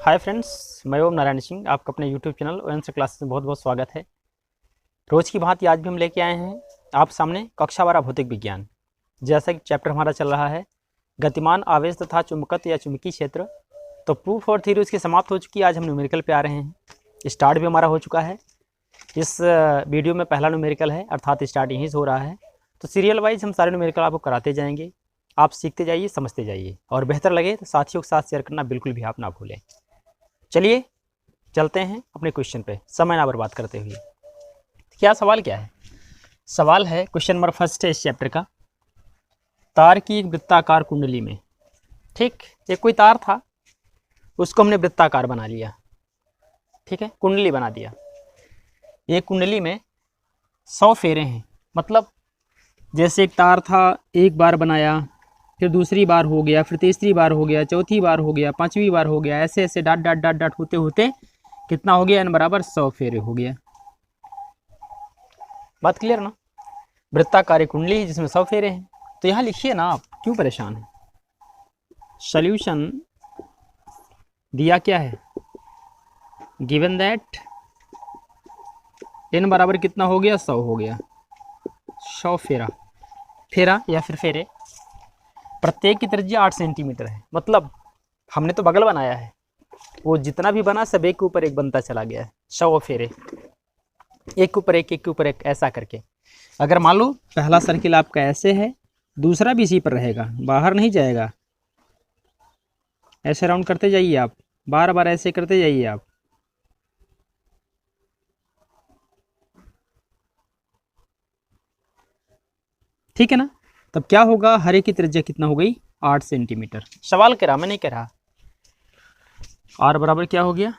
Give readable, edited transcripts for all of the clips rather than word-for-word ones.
Hi friends, मैं ओम नारायण सिंह आपका अपने यूट्यूब चैनल ओएनसी क्लासेस में बहुत बहुत स्वागत है। रोज़ की भांति आज भी हम लेके आए हैं आप सामने कक्षा 12 भौतिक विज्ञान। जैसा कि चैप्टर हमारा चल रहा है गतिमान आवेश तथा चुंबकत्व या चुंबकीय क्षेत्र, तो प्रूफ और थ्योरी उसकी समाप्त हो चुकी है। आज हम न्यूमेरिकल पे आ रहे हैं। स्टार्ट भी हमारा हो चुका है। इस वीडियो में पहला न्यूमेरिकल है, अर्थात स्टार्ट यहीं से हो रहा है। तो सीरियल वाइज हम सारे न्यूमेरिकल आपको कराते जाएंगे। आप सीखते जाइए, समझते जाइए, और बेहतर लगे तो साथियों के साथ शेयर करना बिल्कुल भी आप ना भूलें। चलिए चलते हैं अपने क्वेश्चन पे, समय ना बर्बाद करते हुए। क्या सवाल क्या है? सवाल है क्वेश्चन नंबर फर्स्ट है इस चैप्टर का। तार की एक वृत्ताकार कुंडली में, ठीक, एक कोई तार था, उसको हमने वृत्ताकार बना लिया, ठीक है, कुंडली बना दिया। एक कुंडली में 100 फेरे हैं, मतलब जैसे एक तार था, एक बार बनाया, फिर दूसरी बार हो गया, फिर तीसरी बार हो गया, चौथी बार हो गया, पांचवी बार हो गया, ऐसे ऐसे डाट डाट डाट डाट होते होते कितना हो गया? n बराबर 100 फेरे हो गया। बात क्लियर ना? वृत्ताकार कुंडली है जिसमें 100 फेरे हैं। तो यहाँ लिखिए ना, आप क्यों परेशान हैं? सॉल्यूशन दिया क्या है? गिवन दैट n बराबर कितना हो गया? 100 हो गया। 100 फेरा, फेरा या फिर फेरे, प्रत्येक की त्रिज्या 8 सेंटीमीटर है। मतलब हमने तो बगल बनाया है, वो जितना भी बना सब एक के ऊपर एक बनता चला गया है। 100 फेरे, एक के ऊपर एक, एक के ऊपर एक, ऐसा करके। अगर मान लो पहला सर्किल आपका ऐसे है, दूसरा भी इसी पर रहेगा, बाहर नहीं जाएगा। ऐसे राउंड करते जाइए आप, बार बार ऐसे करते जाइए आप। ठीक है ना? तब क्या होगा? हर एक की त्रिज्या कितना हो गई? 8 सेंटीमीटर। सवाल कह रहा, मैं नहीं कह रहा। आर बराबर क्या हो गया?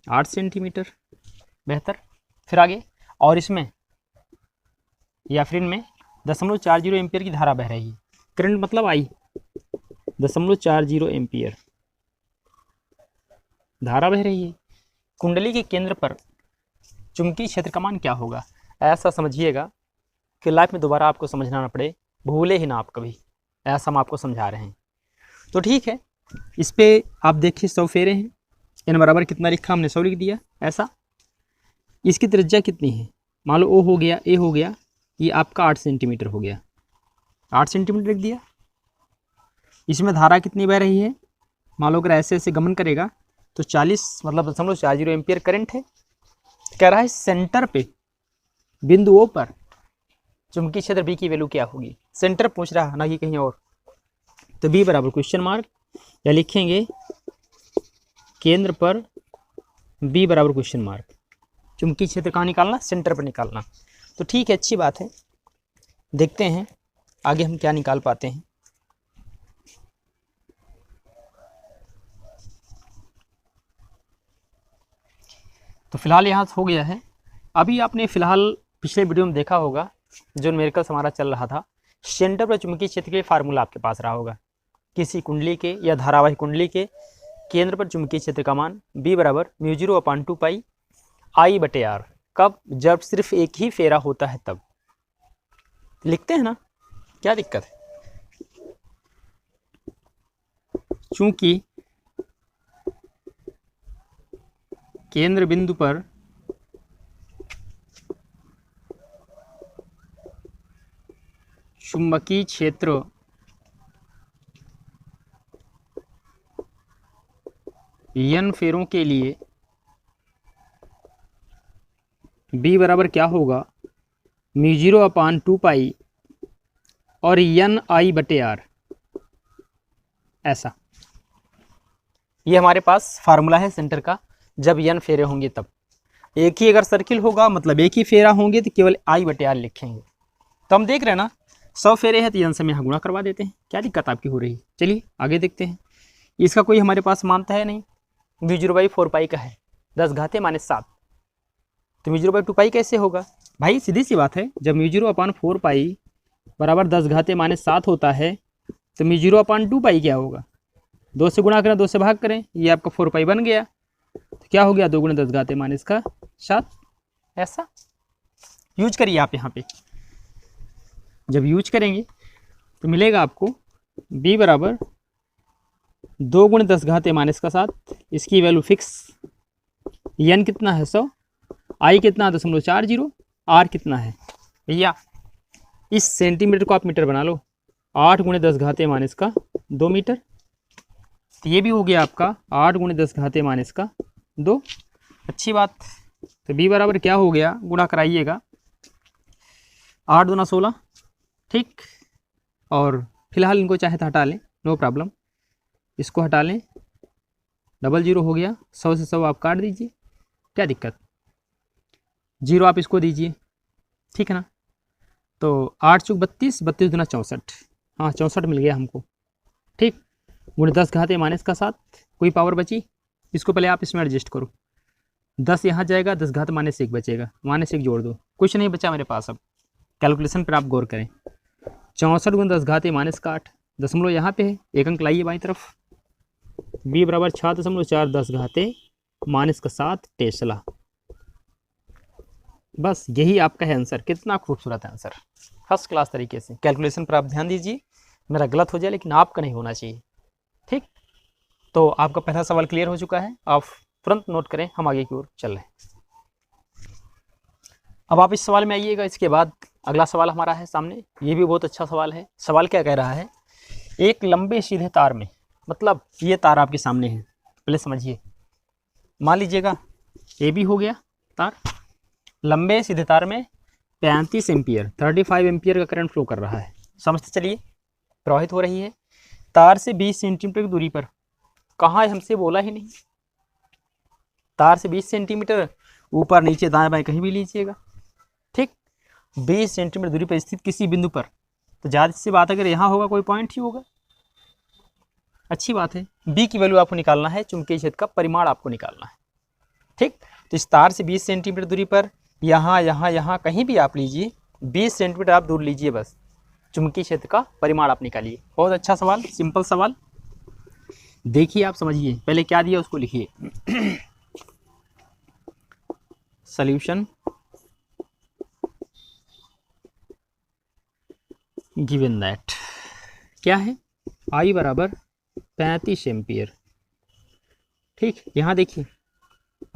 8 सेंटीमीटर। बेहतर। फिर आगे, और इसमें या फिर इनमें 0.40 एम्पियर की धारा बह रही है। करंट मतलब आई, 0.40 एम्पियर धारा बह रही है। कुंडली के केंद्र पर चुंबकीय क्षेत्र का मान क्या होगा? ऐसा समझिएगा कि लाइफ में दोबारा आपको समझना ना पड़े, भूले ही ना आप कभी, ऐसा हम आपको समझा रहे हैं। तो ठीक है, इस पे आप देखिए 100 फेरे हैं, n बराबर कितना लिखा हमने? 100 लिख दिया। ऐसा इसकी त्रिज्या कितनी है? मान लो ओ हो गया, ए हो गया, ये आपका 8 सेंटीमीटर हो गया, 8 सेंटीमीटर लिख दिया। इसमें धारा कितनी बह रही है? मान लो अगर ऐसे ऐसे गमन करेगा तो 40 मतलब 0.40 एम्पियर करंट है। कह रहा है सेंटर पे, बिंदु ओ पर चुंबकीय क्षेत्र बी की वैल्यू क्या होगी? सेंटर पूछ रहा है ना कि कहीं और। तो बी बराबर क्वेश्चन मार्क, या लिखेंगे केंद्र पर बी बराबर क्वेश्चन मार्क। चुंबकीय क्षेत्र कहाँ निकालना? सेंटर पर निकालना। तो ठीक है, अच्छी बात है। देखते हैं आगे हम क्या निकाल पाते हैं। तो फिलहाल यहाँ हो गया है। अभी आपने फिलहाल पिछले वीडियो में देखा होगा, जो न्यूमेरिकल हमारा चल रहा था, सेंटर पर चुंबकीय क्षेत्र के फार्मूला आपके पास रहा होगा। किसी कुंडली के या धारावाहिक कुंडली के केंद्र पर चुंबकीय क्षेत्र का मान b बराबर μ0/2 पाई I/r। कब? जब सिर्फ एक ही फेरा होता है तब। लिखते हैं ना, क्या दिक्कत है? चूंकि केंद्र बिंदु पर चुंबकीय क्षेत्र n फेरों के लिए b बराबर क्या होगा? μ0/2 पाई और NI/r। ऐसा, ये हमारे पास फार्मूला है सेंटर का। जब n फेरे होंगे तब, एक ही अगर सर्किल होगा मतलब एक ही फेरा होंगे तो केवल I/r लिखेंगे। तो हम देख रहे हैं ना, 100 फेरे हैं तो n से यहाँ गुणा करवा देते हैं। क्या दिक्कत आपकी हो रही है? चलिए आगे देखते हैं। इसका कोई हमारे पास मानता है नहीं, μ0/4 पाई का है, 10⁻⁷। तो μ0/2 पाई कैसे होगा? भाई सीधी सी बात है, जब μ0/4 पाई बराबर 10⁻⁷ होता है तो μ0/2 पाई क्या होगा? 2 से गुणा करें, 2 से भाग करें, ये आपका 4 पाई बन गया। तो क्या हो गया? 2 × 10⁻⁷। ऐसा यूज करिए आप यहाँ पे। जब यूज करेंगे तो मिलेगा आपको b बराबर 2 गुणे 10 घात माइनस का 7, इसकी वैल्यू फिक्स। n कितना है 100, i कितना 0.40, r कितना है भैया, इस सेंटीमीटर को आप मीटर बना लो, 8 गुणे 10 घात माइनस का 2 मीटर। तो ये भी हो गया आपका 8 गुणे 10 घात माइनस का 2। अच्छी बात। तो b बराबर क्या हो गया, गुणा कराइएगा, 8 दूना 16, ठीक। और फिलहाल इनको चाहे तो हटा लें, नो प्रॉब्लम, इसको हटा लें, 00 हो गया, 100 से 100 आप काट दीजिए, क्या दिक्कत, 0 आप इसको दीजिए, ठीक है ना। तो 8 चौक 32, 32 दूना 64, हाँ 64 मिल गया हमको, ठीक। गुणे 10 घात माइनस का 7, कोई पावर बची, इसको पहले आप इसमें एडजस्ट करो, 10 यहाँ जाएगा, 10 घात -1 बचेगा, -1 जोड़ दो, कुछ नहीं बचा मेरे पास। अब कैलकुलेशन पर आप गौर करें, 64 गुणे 10 घात माइनस का 8, दशमलव यहाँ पे है, एक अंक लाइए बाई तरफ, b बराबर 6.4 10 घाते माइनस का 7 टेस्ला। बस यही आपका है आंसर। कितना खूबसूरत आंसर, फर्स्ट क्लास तरीके से। कैलकुलेशन पर आप ध्यान दीजिए, मेरा गलत हो जाए लेकिन आपका नहीं होना चाहिए, ठीक। तो आपका पहला सवाल क्लियर हो चुका है, आप तुरंत नोट करें, हम आगे की ओर चल रहे हैं। अब आप इस सवाल में आइएगा, इसके बाद अगला सवाल हमारा है सामने, ये भी बहुत अच्छा सवाल है। सवाल क्या कह रहा है, एक लंबे सीधे तार में, मतलब ये तार आपके सामने है, पहले समझिए, मान लीजिएगा ये भी हो गया तार, लंबे सीधे तार में 35 एम्पियर 35 एम्पियर का करंट फ्लो कर रहा है, समझते चलिए, प्रवाहित हो रही है तार से 20 सेंटीमीटर की दूरी पर। कहाँ है हमसे बोला ही नहीं, तार से 20 सेंटीमीटर, ऊपर नीचे दाएं बाएं कहीं भी लीजिएगा, ठीक। 20 सेंटीमीटर दूरी पर स्थित किसी बिंदु पर, तो ज़्यादा सी बात अगर यहाँ होगा कोई पॉइंट ही होगा, अच्छी बात है। बी की वैल्यू आपको निकालना है, चुंबकीय क्षेत्र का परिमाण आपको निकालना है, ठीक। तो इस तार से 20 सेंटीमीटर दूरी पर, यहाँ यहाँ यहाँ कहीं भी आप लीजिए, 20 सेंटीमीटर आप दूर लीजिए, बस चुंबकीय क्षेत्र का परिमाण आप निकालिए। बहुत अच्छा सवाल, सिंपल सवाल, देखिए आप समझिए, पहले क्या दिया उसको लिखिए। सॉल्यूशन गिवन दैट क्या है, I बराबर 35 एम्पियर, ठीक। यहाँ देखिए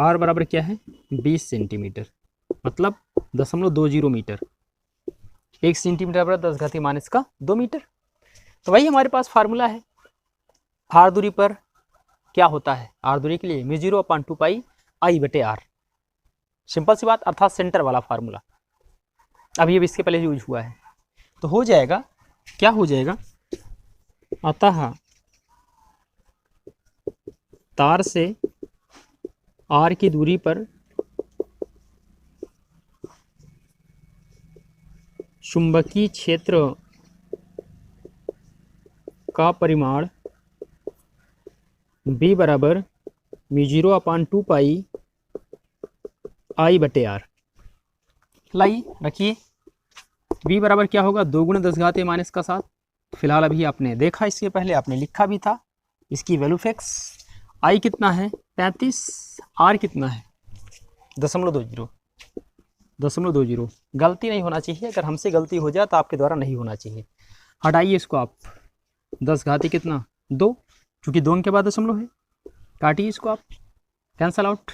R बराबर क्या है 20 सेंटीमीटर, मतलब 0.20 मीटर, 1 सेंटीमीटर बराबर 10 घाती माइनस का 2 मीटर। तो वही हमारे पास फार्मूला है, R दूरी पर क्या होता है, R दूरी के लिए μ0/2 पाई I/R, सिंपल सी बात, अर्थात सेंटर वाला फार्मूला। अब ये भी इसके पहले यूज हुआ है, तो हो जाएगा, क्या हो जाएगा, अतः तार से R की दूरी पर चुंबकीय क्षेत्र का परिमाण B बराबर μ0/2 पाई I/R। लाइए रखिए, B बराबर क्या होगा, 2 गुणे 10 घात माइनस का 7, फिलहाल अभी आपने देखा, इसके पहले आपने लिखा भी था, इसकी वैल्यू फिक्स। I कितना है 35, R कितना है 0.20, गलती नहीं होना चाहिए, अगर हमसे गलती हो जाए तो आपके द्वारा नहीं होना चाहिए। हटाइए इसको आप, 10 घाती कितना 2, चूँकि 2 के बाद दशमलव है, काटिए इसको आप, कैंसल आउट,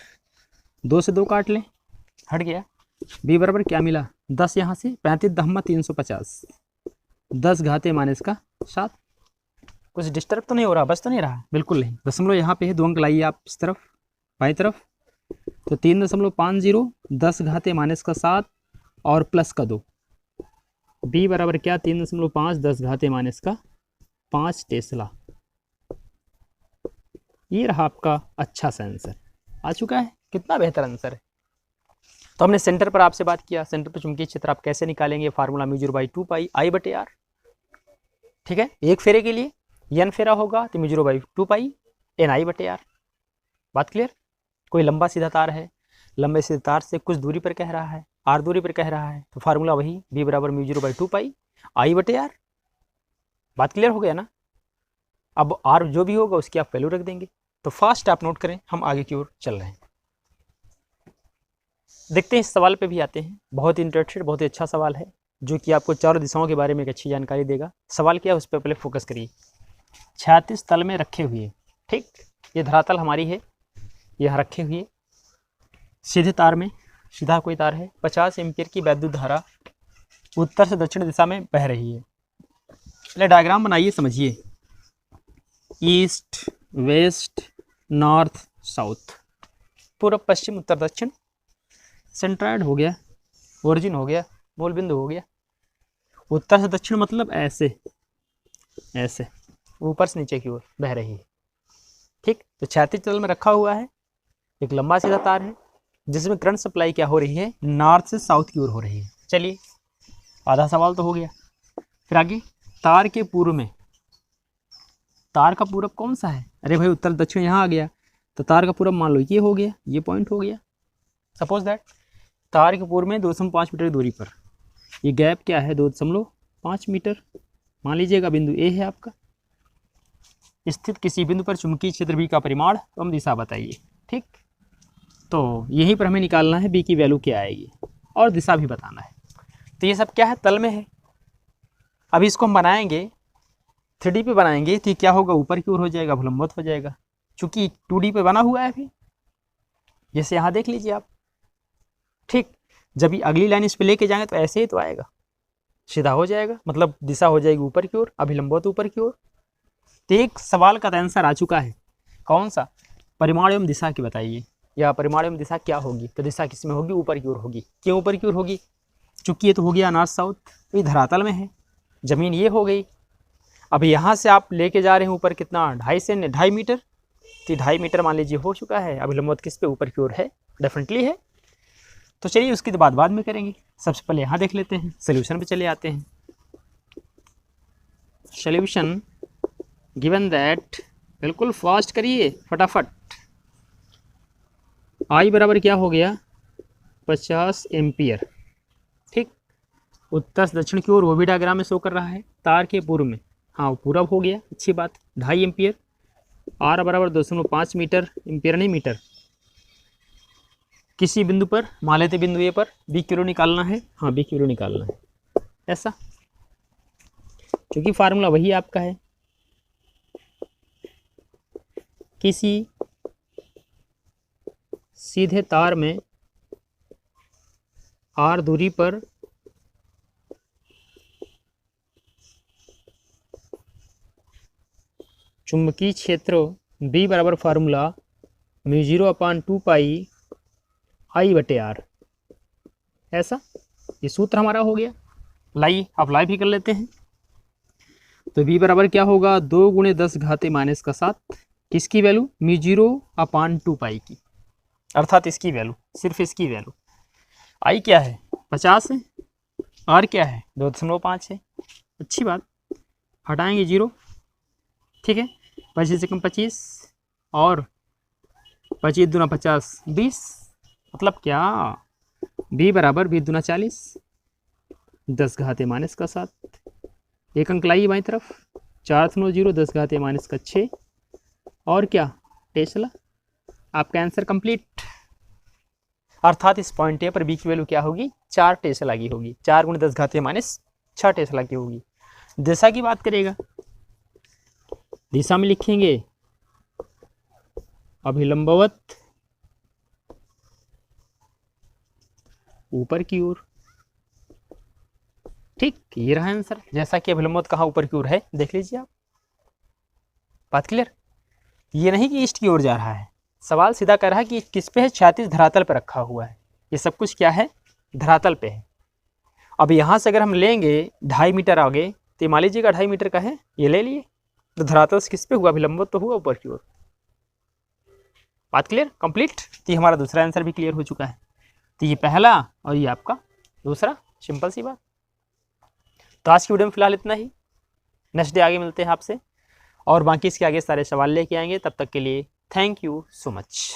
2 से 2 काट लें, हट गया। B बराबर क्या मिला, 10 यहाँ से 35 दहमा 350, 10 घाते माइनस का 7, कुछ डिस्टर्ब तो नहीं हो रहा, बस तो नहीं रहा, बिल्कुल नहीं, दशमलव यहाँ पे है, 2 अंक लाइए आप इस तरफ बाई तरफ, तो 3.50, 10 घाते माइनस का 7 और प्लस का 2, B बराबर क्या 3.5 10 घाते माइनस का 5 टेस्ला। ये रहा आपका अच्छा सा आंसर, आ चुका है, कितना बेहतर आंसर है। तो हमने सेंटर पर आपसे बात किया, सेंटर पर चुंबकीय क्षेत्र आप कैसे निकालेंगे, फार्मूला μ0/2 पाई I/R, ठीक है। एक फेरे के लिए n फेरा होगा तो μ0/2 पाई NI/R, बात क्लियर। कोई लंबा सीधा तार है, लंबे सीधे तार से कुछ दूरी पर कह रहा है, R दूरी पर कह रहा है, तो फार्मूला वही B बराबर μ0/2 पाई I/R, बात क्लियर हो गया ना। अब R जो भी होगा उसकी आप वैल्यू रख देंगे। तो फास्ट आप नोट करें, हम आगे की ओर चल रहे हैं। देखते हैं इस सवाल पे भी आते हैं, बहुत इंटरेस्टेड, बहुत ही अच्छा सवाल है, जो कि आपको चारों दिशाओं के बारे में एक अच्छी जानकारी देगा। सवाल क्या है उस पर पहले फोकस करिए। क्षैतिज तल में रखे हुए। ठीक, ये धरातल हमारी है, यहाँ रखे हुए सीधे तार में, सीधा कोई तार है, 50 एम्पीयर की वैद्युत धारा उत्तर से दक्षिण दिशा में बह रही है। चलिए डायग्राम बनाइए, समझिए। ईस्ट, वेस्ट, नॉर्थ, साउथ, पूर्व पश्चिम उत्तर दक्षिण, सेंट्राइड हो गया, ओरिजिन हो गया, मूल बिंदु हो गया। उत्तर से दक्षिण मतलब ऐसे ऐसे ऊपर से नीचे की ओर बह रही है। ठीक, तो क्षैतिज तल में रखा हुआ है, एक लंबा सीधा तार है जिसमें करंट सप्लाई क्या हो रही है, नॉर्थ से साउथ की ओर हो रही है। चलिए, आधा सवाल तो हो गया। फिर आगे, तार के पूर्व में, तार का पूरब कौन सा है? अरे भाई उत्तर दक्षिण यहाँ आ गया, तो तार का पूरब मान लो ये हो गया, ये पॉइंट हो गया। सपोज दैट तार के पूर्व में 2.5 मीटर की दूरी पर, ये गैप क्या है, 2.5 मीटर मान लीजिएगा। बिंदु ए है आपका। स्थित किसी बिंदु पर चुंबकीय क्षेत्र बी का परिमाण एवं दिशा बताइए। ठीक, तो यहीं पर हमें निकालना है बी की वैल्यू क्या आएगी और दिशा भी बताना है। तो ये सब क्या है, तल में है। अभी इसको हम बनाएंगे 3D पे बनाएंगे, तो क्या होगा, ऊपर की ओर हो जाएगा, भूलंबवत हो जाएगा, चूंकि 2D पे बना हुआ है अभी। जैसे यहाँ देख लीजिए आप। ठीक, जब ये अगली लाइन इस पे लेके जाएंगे तो ऐसे ही तो आएगा, सीधा हो जाएगा, मतलब दिशा हो जाएगी ऊपर की ओर, अभिलंबवत ऊपर की ओर। तो एक सवाल का आंसर आ चुका है, कौन सा, परिमाण एवं दिशा की बताइए, या परिमाण एवं दिशा क्या होगी। तो दिशा किस में होगी, ऊपर की ओर होगी। क्यों ऊपर की ओर होगी, चूंकि ये तो हो गया नॉर्थ साउथ, तो ये धरातल में है, जमीन ये हो गई। अब यहाँ से आप लेके जा रहे हैं ऊपर कितना, 2.5 मीटर, तो 2.5 मीटर मान लीजिए हो चुका है। अभिलंबवत किस पे, ऊपर की ओर है, डेफिनेटली है। तो चलिए उसकी तो बाद में करेंगे, सबसे पहले यहाँ देख लेते हैं, सोल्यूशन पे चले आते हैं। सोल्यूशन गिवन दैट, बिल्कुल फास्ट करिए फटाफट। आई बराबर क्या हो गया, 50 एम्पियर। ठीक, उत्तर से दक्षिण की ओर, वो भी डायग्राम में शो कर रहा है। तार के पूर्व में, हाँ वो पूरब हो गया, अच्छी बात, 2.5 एम्पियर। आर बराबर 2.5 मीटर, एम्पियर नहीं मीटर। किसी बिंदु पर, मान लेते बिंदु ए पर बी किलो निकालना है, हाँ बी किलो निकालना है, ऐसा, क्योंकि फार्मूला वही आपका है। किसी सीधे तार में आर दूरी पर चुंबकीय क्षेत्र बी बराबर फार्मूला μ0/2 पाई आई बटे आर, ऐसा ये सूत्र हमारा हो गया। लाइए अप्लाई भी कर लेते हैं। तो बी बराबर क्या होगा, 2 × 10⁻⁻⁷, किसकी वैल्यू, μ0/2 पाई की, अर्थात इसकी वैल्यू, सिर्फ इसकी वैल्यू। आई क्या है, 50 है, आर क्या है, 2.5 है, अच्छी बात। हटाएंगे 0, ठीक है, 25 से कम 25, और 25 दूना 50, 20, मतलब क्या, b बराबर 20 दूना 40, 10⁻⁻⁷। एक अंक लाइए बाई तरफ, 4 × 0, 10⁻⁻6, और क्या, टेस्ला। आपका आंसर कंप्लीट। अर्थात इस पॉइंट ए पर बी की वैल्यू क्या होगी, 4 टेस्ला की होगी, 4 × 10⁻⁻6 टेस्ला की होगी। दिशा की बात करेगा, दिशा में लिखेंगे अभिलंबवत ऊपर की ओर। ठीक, ये रहा आंसर। जैसा कि अभिलंबवत कहाँ ऊपर की ओर है, देख लीजिए आप। बात क्लियर। ये नहीं कि ईस्ट की ओर जा रहा है, सवाल सीधा कर रहा है कि किस पे है, क्षैतिज धरातल पर रखा हुआ है। ये सब कुछ क्या है, धरातल पे है। अब यहाँ से अगर हम लेंगे 2.5 मीटर आगे, तो मान लीजिएगा 2.5 मीटर का है, ये ले लिए, तो धरातल से किस पे हुआ, अभिलंबवत तो हुआ ऊपर की ओर। बात क्लियर, कंप्लीट। तो ये हमारा दूसरा आंसर भी क्लियर हो चुका है। तो ये पहला और ये आपका दूसरा, सिंपल सी बात। तो आज की वीडियो में फिलहाल इतना ही, नेक्स्ट डे आगे मिलते हैं आपसे, और बाकी इसके आगे सारे सवाल लेके आएंगे। तब तक के लिए थैंक यू सो मच।